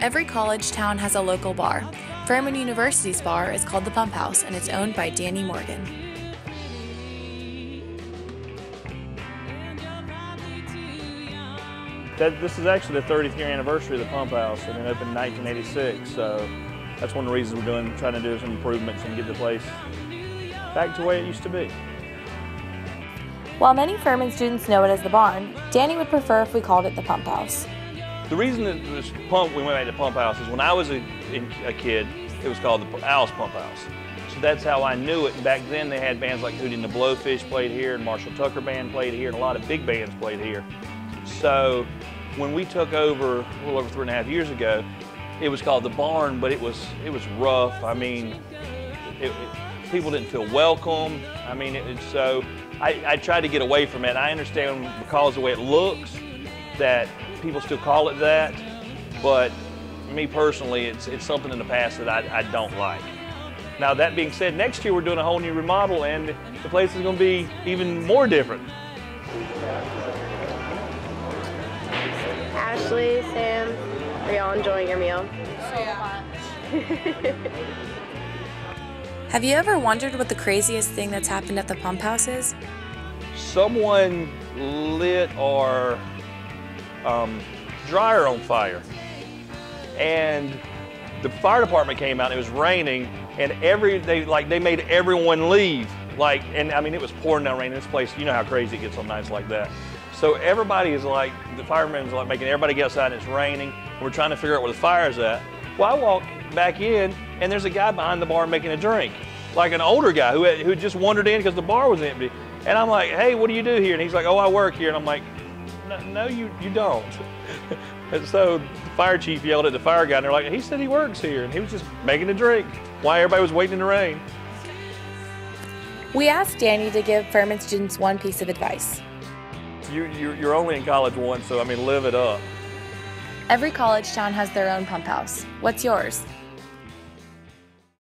Every college town has a local bar. Furman University's bar is called the Pump House, and it's owned by Danny Morgan. This is actually the 30th year anniversary of the Pump House, and it opened in 1986. So that's one of the reasons we're trying to do some improvements and get the place back to the way it used to be. While many Furman students know it as the barn, Danny would prefer if we called it the Pump House. The reason that we went back to Pump House is when I was a kid, it was called the Alice Pump House. So that's how I knew it. And back then they had bands like Hootie and the Blowfish played here, and Marshall Tucker Band played here, and a lot of big bands played here. So when we took over a little over 3.5 years ago, it was called the barn, but it was rough. I mean, people didn't feel welcome. I mean, so I tried to get away from it. I understand because of the way it looks that people still call it that, but me personally, it's something in the past that I don't like. Now that being said, next year we're doing a whole new remodel, and the place is going to be even more different. Ashley, Sam, are y'all enjoying your meal? Yeah. Have you ever wondered what the craziest thing that's happened at the Pump House is? Someone lit our dryer on fire, and the fire department came out. It was raining, and they made everyone leave. And I mean, it was pouring down rain in this place. You know how crazy it gets on nights like that. So everybody is like, the firemen's like making everybody get outside, and it's raining. We're trying to figure out where the fire's at. Well, I walk back in, and there's a guy behind the bar making a drink, like an older guy who just wandered in because the bar was empty. And I'm like, hey, what do you do here? And he's like, oh, I work here. And I'm like, no, you don't. And so the fire chief yelled at the fire guy, and they're like, he said he works here, and he was just making a drink while everybody was waiting in the rain. We asked Danny to give Furman students one piece of advice. You're only in college once, so I mean, live it up. Every college town has their own pump house. What's yours?